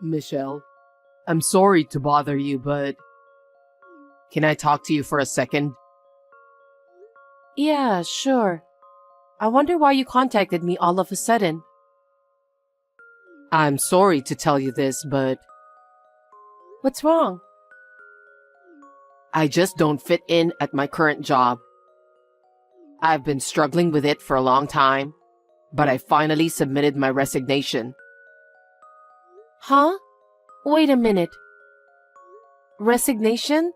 Michelle, I'm sorry to bother you, but can I talk to you for a second? Yeah, sure. I wonder why you contacted me all of a sudden. I'm sorry to tell you this, but What's wrong? I just don't fit in at my current job. I've been struggling with it for a long time, but I finally submitted my resignation. Huh? Wait a minute. Resignation?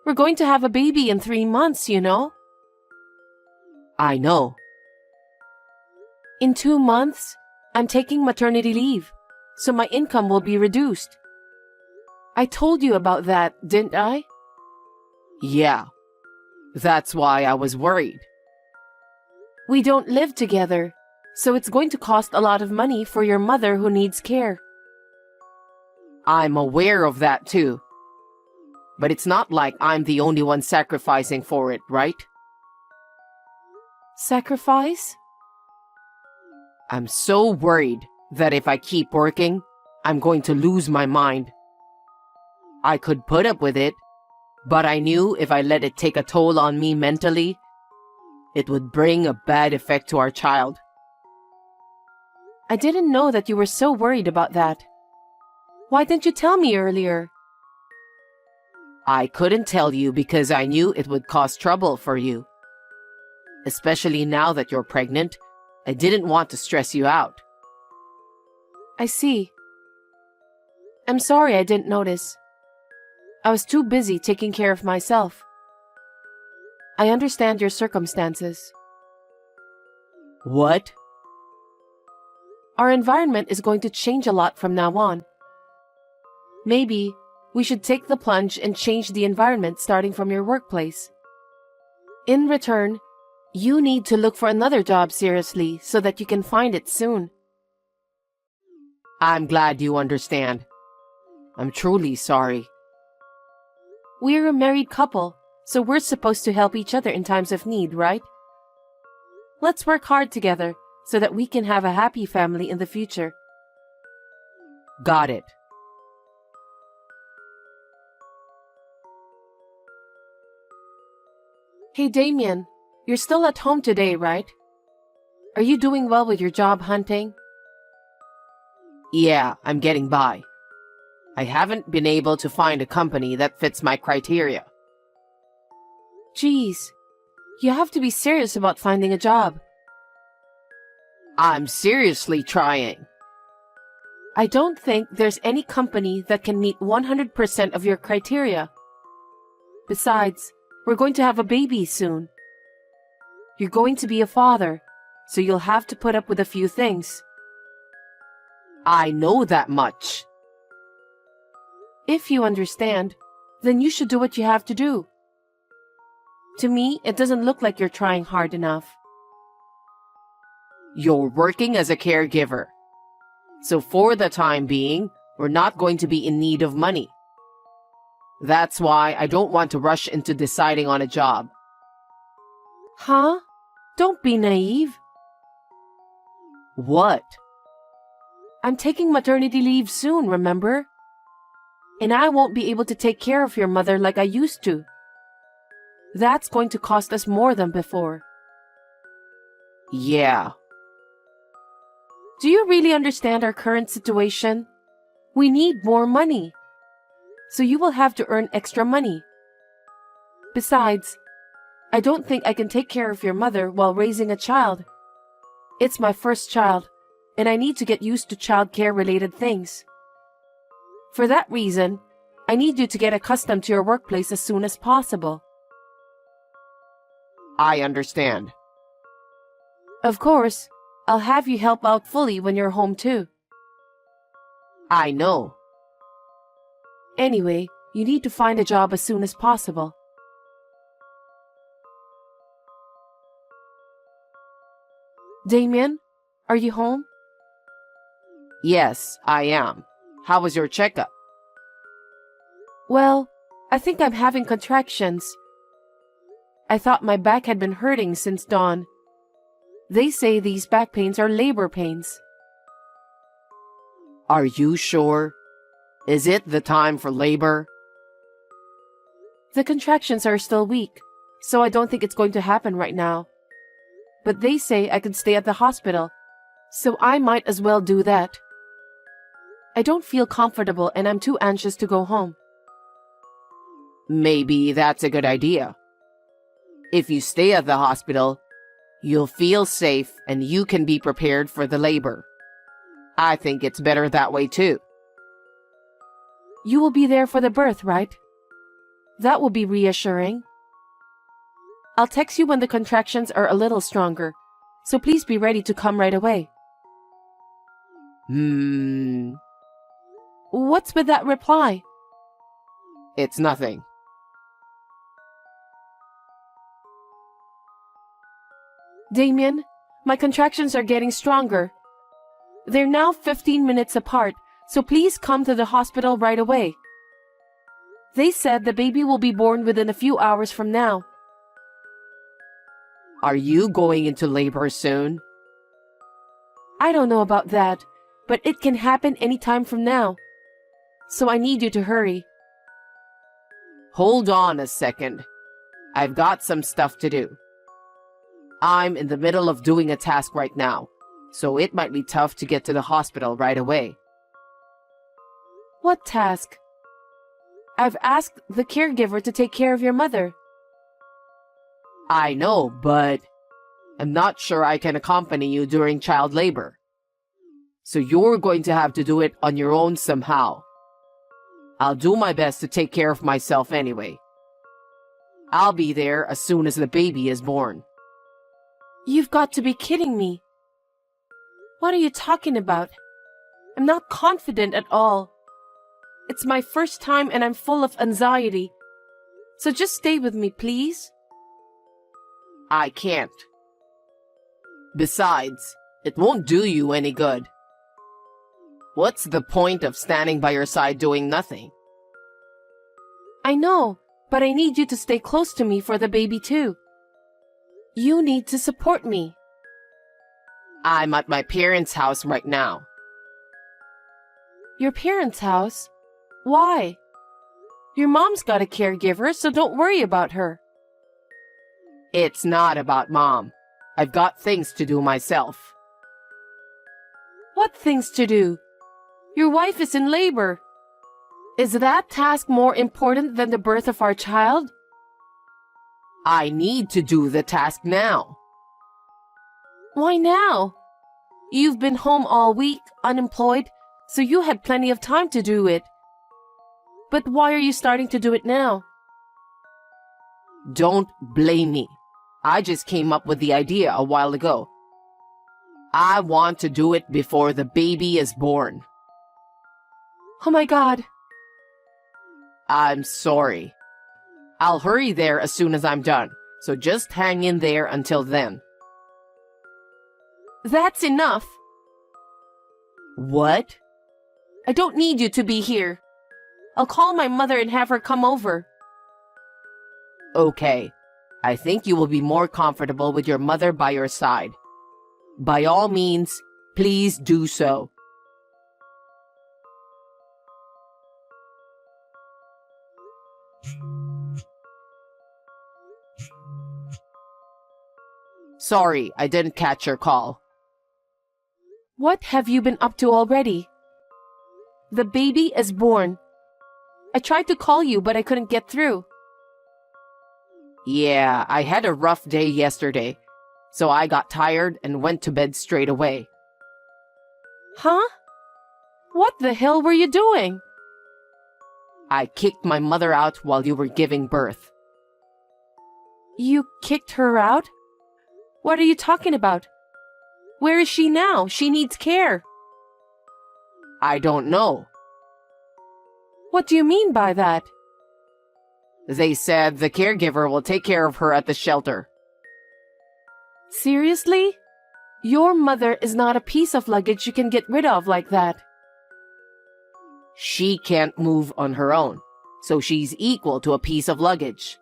We're going to have a baby in 3 months, you know? I know. In 2 months, I'm taking maternity leave, so my income will be reduced. I told you about that, didn't I? Yeah, that's why I was worried. We don't live together, so it's going to cost a lot of money for your mother who needs care. I'm aware of that too. But it's not like I'm the only one sacrificing for it, right? Sacrifice? I'm so worried that if I keep working, I'm going to lose my mind. I could put up with it, but I knew if I let it take a toll on me mentally, it would bring a bad effect to our child. I didn't know that you were so worried about that. Why didn't you tell me earlier? I couldn't tell you because I knew it would cause trouble for you. Especially now that you're pregnant, I didn't want to stress you out. I see. I'm sorry I didn't notice. I was too busy taking care of myself. I understand your circumstances. What? Our environment is going to change a lot from now on. Maybe we should take the plunge and change the environment starting from your workplace. In return, you need to look for another job seriously so that you can find it soon. I'm glad you understand. I'm truly sorry. We're a married couple, so we're supposed to help each other in times of need, right? Let's work hard together so that we can have a happy family in the future. Got it. Hey Damien, you're still at home today, right? Are you doing well with your job hunting? Yeah, I'm getting by. I haven't been able to find a company that fits my criteria. Geez, you have to be serious about finding a job. I'm seriously trying. I don't think there's any company that can meet 100% of your criteria. Besides, we're going to have a baby soon. You're going to be a father, so you'll have to put up with a few things. I know that much. If you understand, then you should do what you have to do. To me, it doesn't look like you're trying hard enough. You're working as a caregiver. So for the time being, we're not going to be in need of money. That's why I don't want to rush into deciding on a job. Huh? Don't be naive. What? I'm taking maternity leave soon, remember? And I won't be able to take care of your mother like I used to. That's going to cost us more than before. Yeah. Do you really understand our current situation? We need more money. So you will have to earn extra money. Besides, I don't think I can take care of your mother while raising a child. It's my first child, and I need to get used to childcare related things. For that reason, I need you to get accustomed to your workplace as soon as possible. I understand. Of course, I'll have you help out fully when you're home too. I know. Anyway, you need to find a job as soon as possible. Damien, are you home? Yes, I am. How was your checkup? Well, I think I'm having contractions. I thought my back had been hurting since dawn. They say these back pains are labor pains. Are you sure? Is it the time for labor? The contractions are still weak, so I don't think it's going to happen right now. But they say I could stay at the hospital, so I might as well do that. I don't feel comfortable and I'm too anxious to go home. Maybe that's a good idea. If you stay at the hospital, you'll feel safe and you can be prepared for the labor. I think it's better that way too. You will be there for the birth, right? That will be reassuring. I'll text you when the contractions are a little stronger, so please be ready to come right away. What's with that reply? It's nothing. Damien, my contractions are getting stronger. They're now 15 minutes apart, so please come to the hospital right away. They said the baby will be born within a few hours from now. Are you going into labor soon? I don't know about that, but it can happen any time from now. So I need you to hurry. Hold on a second. I've got some stuff to do. I'm in the middle of doing a task right now, so it might be tough to get to the hospital right away. What task? I've asked the caregiver to take care of your mother. I know, but I'm not sure I can accompany you during child labor. So you're going to have to do it on your own somehow. I'll do my best to take care of myself anyway. I'll be there as soon as the baby is born. You've got to be kidding me. What are you talking about? I'm not confident at all. It's my first time and I'm full of anxiety. So just stay with me, please. I can't. Besides, it won't do you any good. What's the point of standing by your side doing nothing? I know, but I need you to stay close to me for the baby too. You need to support me. I'm at my parents' house right now. Your parents' house? Why? Your mom's got a caregiver, so don't worry about her. It's not about Mom. I've got things to do myself. What things to do? Your wife is in labor. Is that task more important than the birth of our child? I need to do the task now. Why now? You've been home all week, unemployed, so you had plenty of time to do it. But why are you starting to do it now? Don't blame me. I just came up with the idea a while ago. I want to do it before the baby is born. Oh my God. I'm sorry. I'll hurry there as soon as I'm done, so just hang in there until then. That's enough. What? I don't need you to be here. I'll call my mother and have her come over. Okay. I think you will be more comfortable with your mother by your side. By all means, please do so. Sorry, I didn't catch your call. What have you been up to already? The baby is born. I tried to call you, but I couldn't get through. Yeah, I had a rough day yesterday, so I got tired and went to bed straight away. Huh? What the hell were you doing? I kicked my mother out while you were giving birth. You kicked her out? What are you talking about? Where is she now? She needs care. I don't know. What do you mean by that? They said the caregiver will take care of her at the shelter. Seriously? Your mother is not a piece of luggage you can get rid of like that. She can't move on her own, so she's equal to a piece of luggage.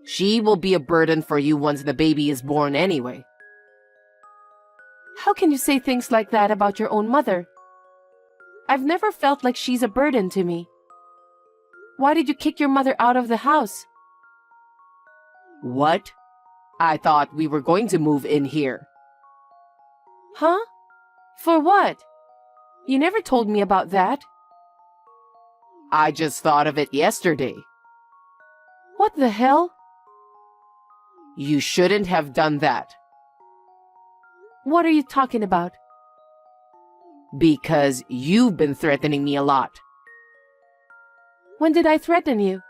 She will be a burden for you once the baby is born anyway. How can you say things like that about your own mother? I've never felt like she's a burden to me. Why did you kick your mother out of the house? What? I thought we were going to move in here. Huh? For what? You never told me about that. I just thought of it yesterday. What the hell? You shouldn't have done that. What are you talking about? Because you've been threatening me a lot. When did I threaten you?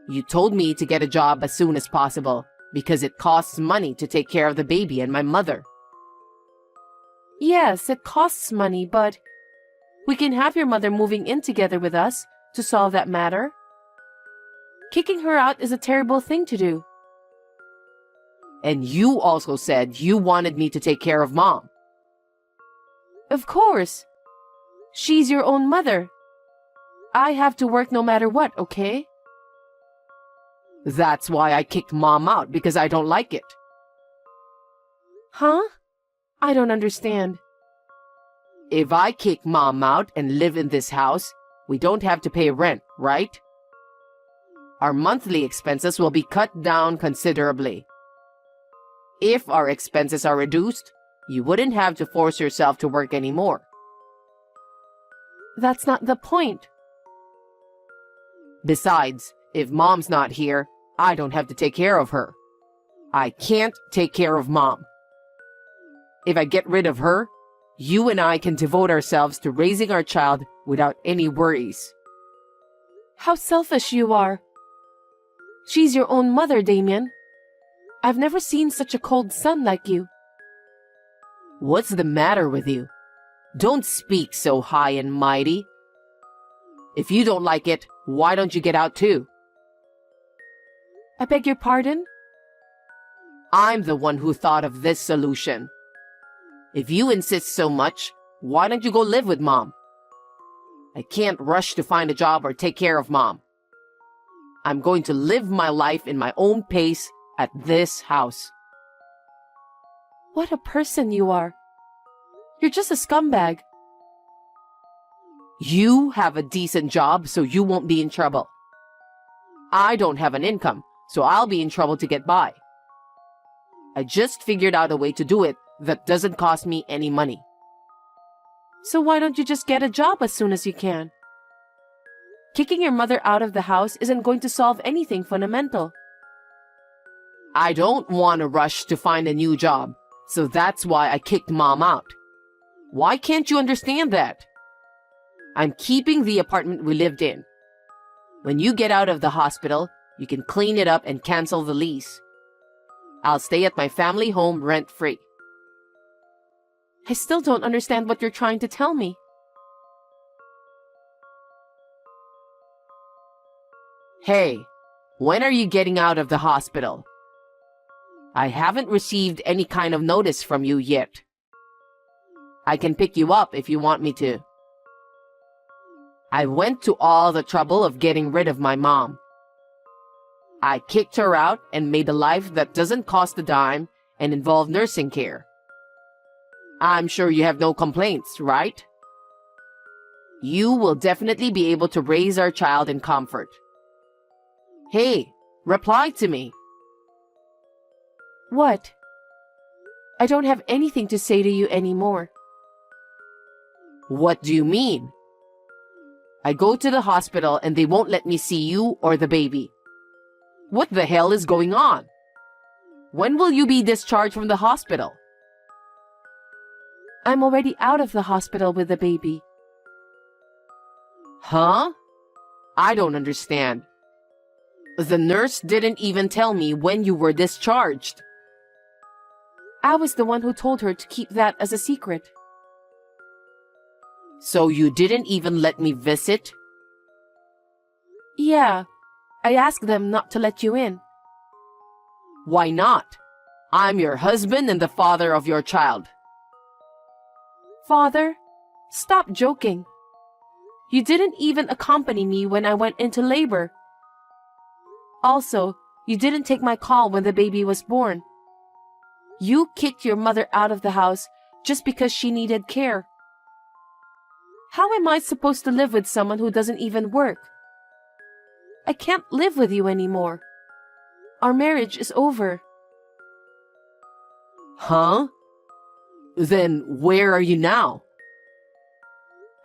You told me to get a job as soon as possible because it costs money to take care of the baby and my mother. Yes, it costs money, but we can have your mother moving in together with us to solve that matter. Kicking her out is a terrible thing to do. And you also said you wanted me to take care of Mom. Of course. She's your own mother. I have to work no matter what, okay? That's why I kicked Mom out, because I don't like it. Huh? I don't understand. If I kick Mom out and live in this house, we don't have to pay rent, right? Our monthly expenses will be cut down considerably. If our expenses are reduced, you wouldn't have to force yourself to work anymore. That's not the point. Besides, if Mom's not here, I don't have to take care of her. I can't take care of Mom. If I get rid of her, you and I can devote ourselves to raising our child without any worries. How selfish you are. She's your own mother, Damien. I've never seen such a cold son like you. What's the matter with you? Don't speak so high and mighty. If you don't like it, why don't you get out too? I beg your pardon? I'm the one who thought of this solution. If you insist so much, why don't you go live with Mom? I can't rush to find a job or take care of Mom. I'm going to live my life in my own pace at this house. What a person you are. You're just a scumbag. You have a decent job, so you won't be in trouble. I don't have an income, so I'll be in trouble to get by. I just figured out a way to do it that doesn't cost me any money. So why don't you just get a job as soon as you can? Kicking your mother out of the house isn't going to solve anything fundamental. I don't want to rush to find a new job, so that's why I kicked Mom out. Why can't you understand that? I'm keeping the apartment we lived in. When you get out of the hospital, you can clean it up and cancel the lease. I'll stay at my family home rent-free. I still don't understand what you're trying to tell me. Hey, when are you getting out of the hospital? I haven't received any kind of notice from you yet. I can pick you up if you want me to. I went to all the trouble of getting rid of my mom. I kicked her out and made a life that doesn't cost a dime and involve nursing care. I'm sure you have no complaints, right? You will definitely be able to raise our child in comfort. Hey, reply to me. What? I don't have anything to say to you anymore. What do you mean? I go to the hospital and they won't let me see you or the baby. What the hell is going on? When will you be discharged from the hospital? I'm already out of the hospital with the baby. Huh? I don't understand. The nurse didn't even tell me when you were discharged. I was the one who told her to keep that as a secret. So you didn't even let me visit? Yeah, I asked them not to let you in. Why not? I'm your husband and the father of your child. Father, stop joking. You didn't even accompany me when I went into labor. Also, you didn't take my call when the baby was born. You kicked your mother out of the house just because she needed care. How am I supposed to live with someone who doesn't even work? I can't live with you anymore. Our marriage is over. Huh? Then where are you now?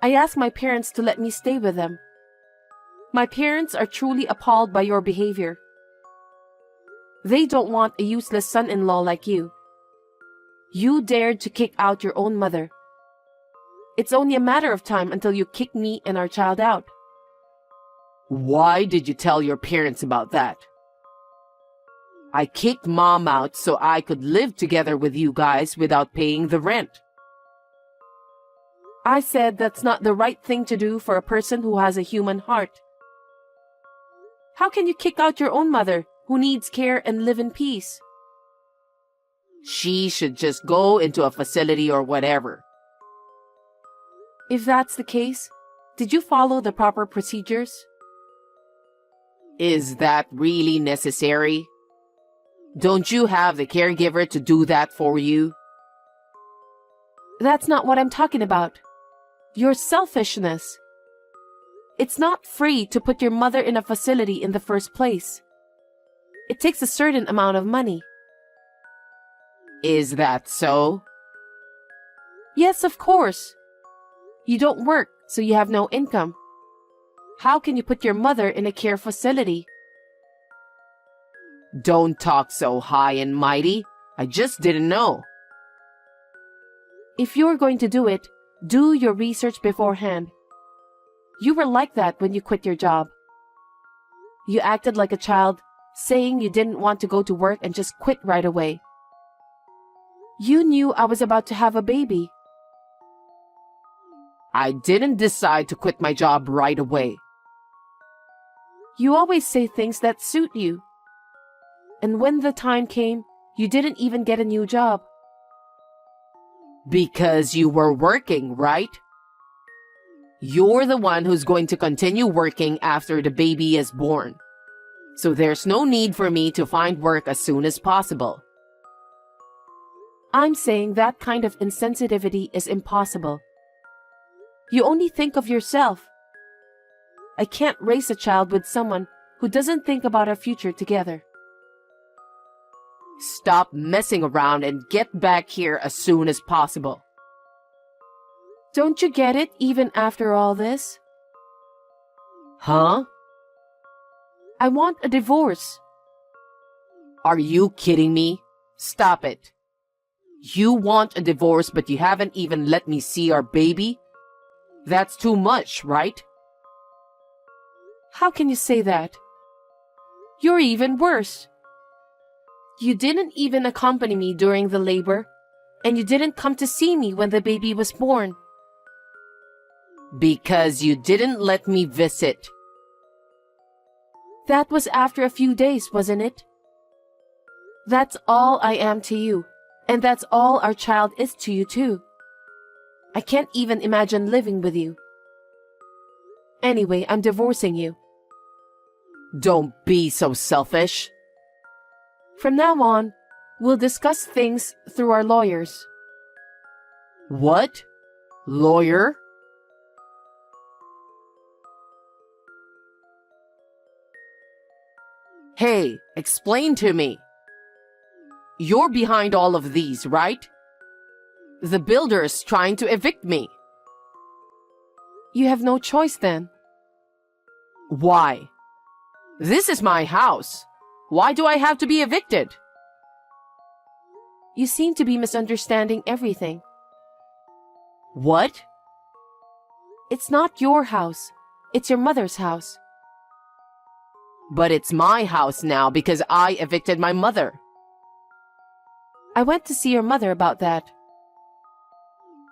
I asked my parents to let me stay with them. My parents are truly appalled by your behavior. They don't want a useless son-in-law like you. You dared to kick out your own mother. It's only a matter of time until you kick me and our child out. Why did you tell your parents about that? I kicked Mom out so I could live together with you guys without paying the rent. I said that's not the right thing to do for a person who has a human heart. How can you kick out your own mother who needs care and live in peace? She should just go into a facility or whatever. If that's the case, did you follow the proper procedures? Is that really necessary? Don't you have the caregiver to do that for you? That's not what I'm talking about. Your selfishness. It's not free to put your mother in a facility in the first place. It takes a certain amount of money. Is that so? Yes, of course. You don't work, so you have no income. How can you put your mother in a care facility? Don't talk so high and mighty. I just didn't know. If you're going to do it, do your research beforehand. You were like that when you quit your job. You acted like a child, saying you didn't want to go to work and just quit right away. You knew I was about to have a baby. I didn't decide to quit my job right away. You always say things that suit you. And when the time came, you didn't even get a new job. Because you were working, right? You're the one who's going to continue working after the baby is born. So there's no need for me to find work as soon as possible. I'm saying that kind of insensitivity is impossible. You only think of yourself. I can't raise a child with someone who doesn't think about our future together. Stop messing around and get back here as soon as possible. Don't you get it even after all this? Huh? I want a divorce. Are you kidding me? Stop it. You want a divorce, but you haven't even let me see our baby? That's too much, right? How can you say that? You're even worse. You didn't even accompany me during the labor, and you didn't come to see me when the baby was born. Because you didn't let me visit. That was after a few days, wasn't it? That's all I am to you, and that's all our child is to you too. I can't even imagine living with you. Anyway, I'm divorcing you. Don't be so selfish. From now on, we'll discuss things through our lawyers. What? Lawyer? Hey, explain to me. You're behind all of these, right? The builder's trying to evict me. You have no choice then. Why? This is my house. Why do I have to be evicted? You seem to be misunderstanding everything. What? It's not your house. It's your mother's house. But it's my house now because I evicted my mother. I went to see your mother about that.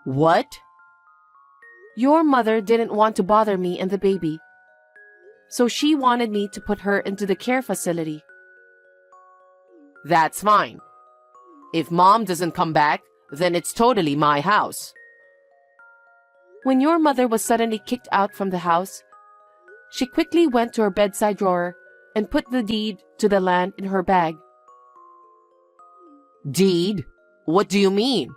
What? Your mother didn't want to bother me and the baby, so she wanted me to put her into the care facility. That's fine. If Mom doesn't come back, then it's totally my house. When your mother was suddenly kicked out from the house, she quickly went to her bedside drawer and put the deed to the land in her bag. Deed? What do you mean?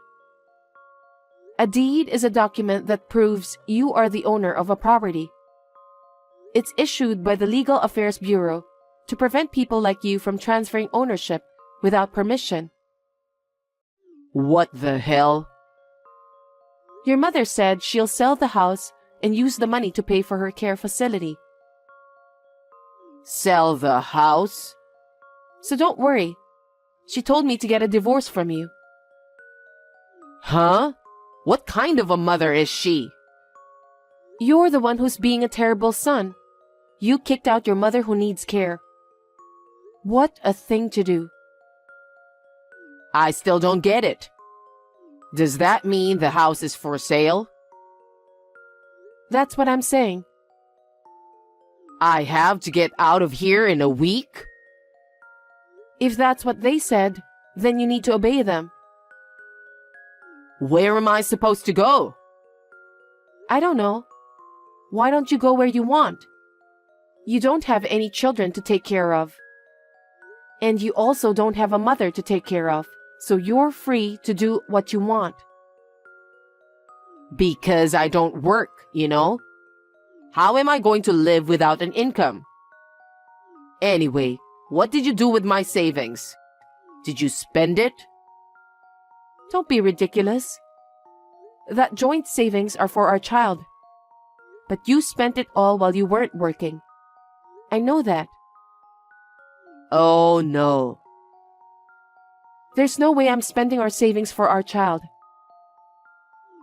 A deed is a document that proves you are the owner of a property. It's issued by the Legal Affairs Bureau to prevent people like you from transferring ownership without permission. What the hell? Your mother said she'll sell the house and use the money to pay for her care facility. Sell the house? So don't worry. She told me to get a divorce from you. Huh? What kind of a mother is she? You're the one who's being a terrible son. You kicked out your mother who needs care. What a thing to do. I still don't get it. Does that mean the house is for sale? That's what I'm saying. I have to get out of here in a week? If that's what they said, then you need to obey them. Where am I supposed to go? I don't know. Why don't you go where you want? You don't have any children to take care of. And you also don't have a mother to take care of, so you're free to do what you want. Because I don't work, you know? How am I going to live without an income? Anyway, what did you do with my savings? Did you spend it? Don't be ridiculous. That joint savings are for our child. But you spent it all while you weren't working. I know that. Oh no. There's no way I'm spending our savings for our child.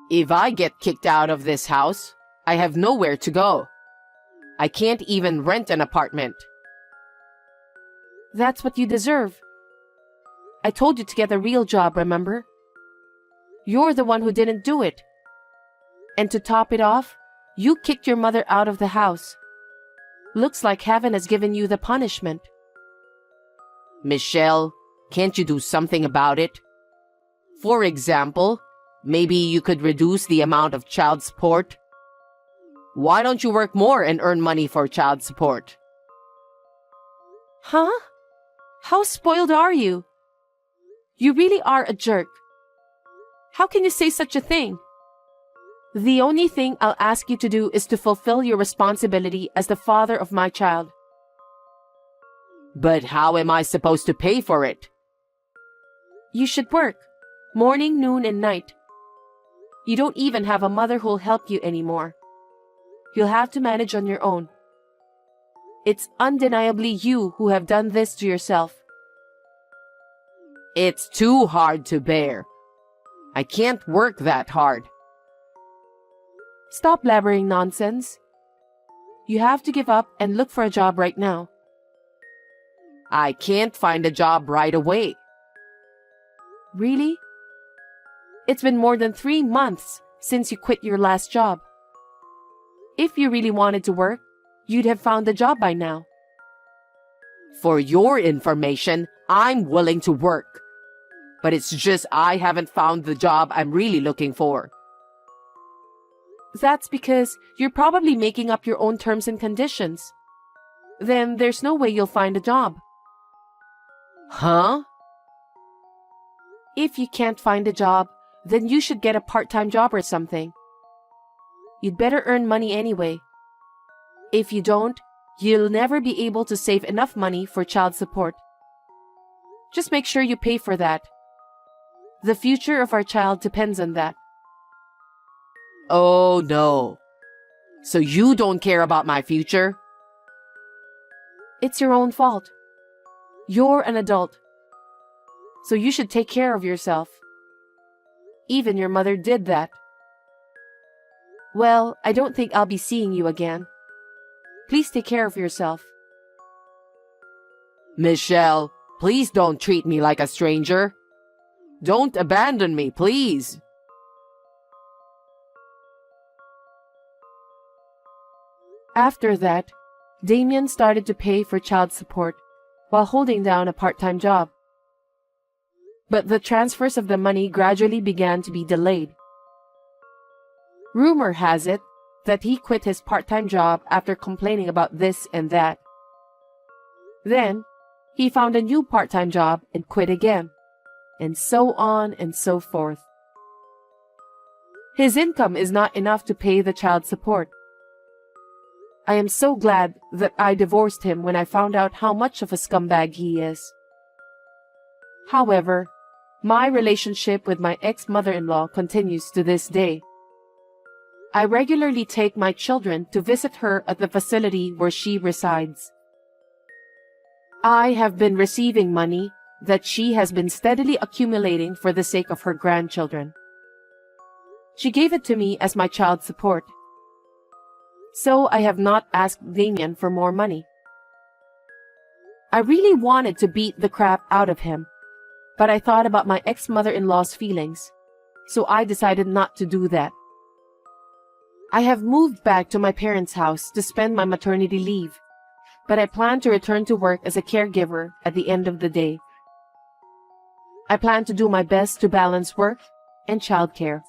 If I get kicked out of this house, I have nowhere to go. I can't even rent an apartment. That's what you deserve. I told you to get a real job, remember? You're the one who didn't do it. And to top it off, you kicked your mother out of the house. Looks like heaven has given you the punishment. Michelle, can't you do something about it? For example, maybe you could reduce the amount of child support. Why don't you work more and earn money for child support? Huh? How spoiled are you? You really are a jerk. How can you say such a thing? The only thing I'll ask you to do is to fulfill your responsibility as the father of my child. But how am I supposed to pay for it? You should work, morning, noon, and night. You don't even have a mother who'll help you anymore. You'll have to manage on your own. It's undeniably you who have done this to yourself. It's too hard to bear. I can't work that hard. Stop blabbering nonsense. You have to give up and look for a job right now. I can't find a job right away. Really? It's been more than 3 months since you quit your last job. If you really wanted to work, you'd have found a job by now. For your information, I'm willing to work. But it's just I haven't found the job I'm really looking for. That's because you're probably making up your own terms and conditions. Then there's no way you'll find a job. Huh? If you can't find a job, then you should get a part-time job or something. You'd better earn money anyway. If you don't, you'll never be able to save enough money for child support. Just make sure you pay for that. The future of our child depends on that. Oh no. So you don't care about my future? It's your own fault. You're an adult. So you should take care of yourself. Even your mother did that. Well, I don't think I'll be seeing you again. Please take care of yourself. Michelle, please don't treat me like a stranger. Don't abandon me, please. After that, Damien started to pay for child support while holding down a part-time job. But the transfers of the money gradually began to be delayed. Rumor has it that he quit his part-time job after complaining about this and that. Then, he found a new part-time job and quit again, and so on and so forth. His income is not enough to pay the child support. I am so glad that I divorced him when I found out how much of a scumbag he is. However, my relationship with my ex-mother-in-law continues to this day. I regularly take my children to visit her at the facility where she resides. I have been receiving money that she has been steadily accumulating for the sake of her grandchildren. She gave it to me as my child support. So I have not asked Damien for more money. I really wanted to beat the crap out of him, but I thought about my ex-mother-in-law's feelings, so I decided not to do that. I have moved back to my parents' house to spend my maternity leave, but I plan to return to work as a caregiver at the end of the day. I plan to do my best to balance work and childcare.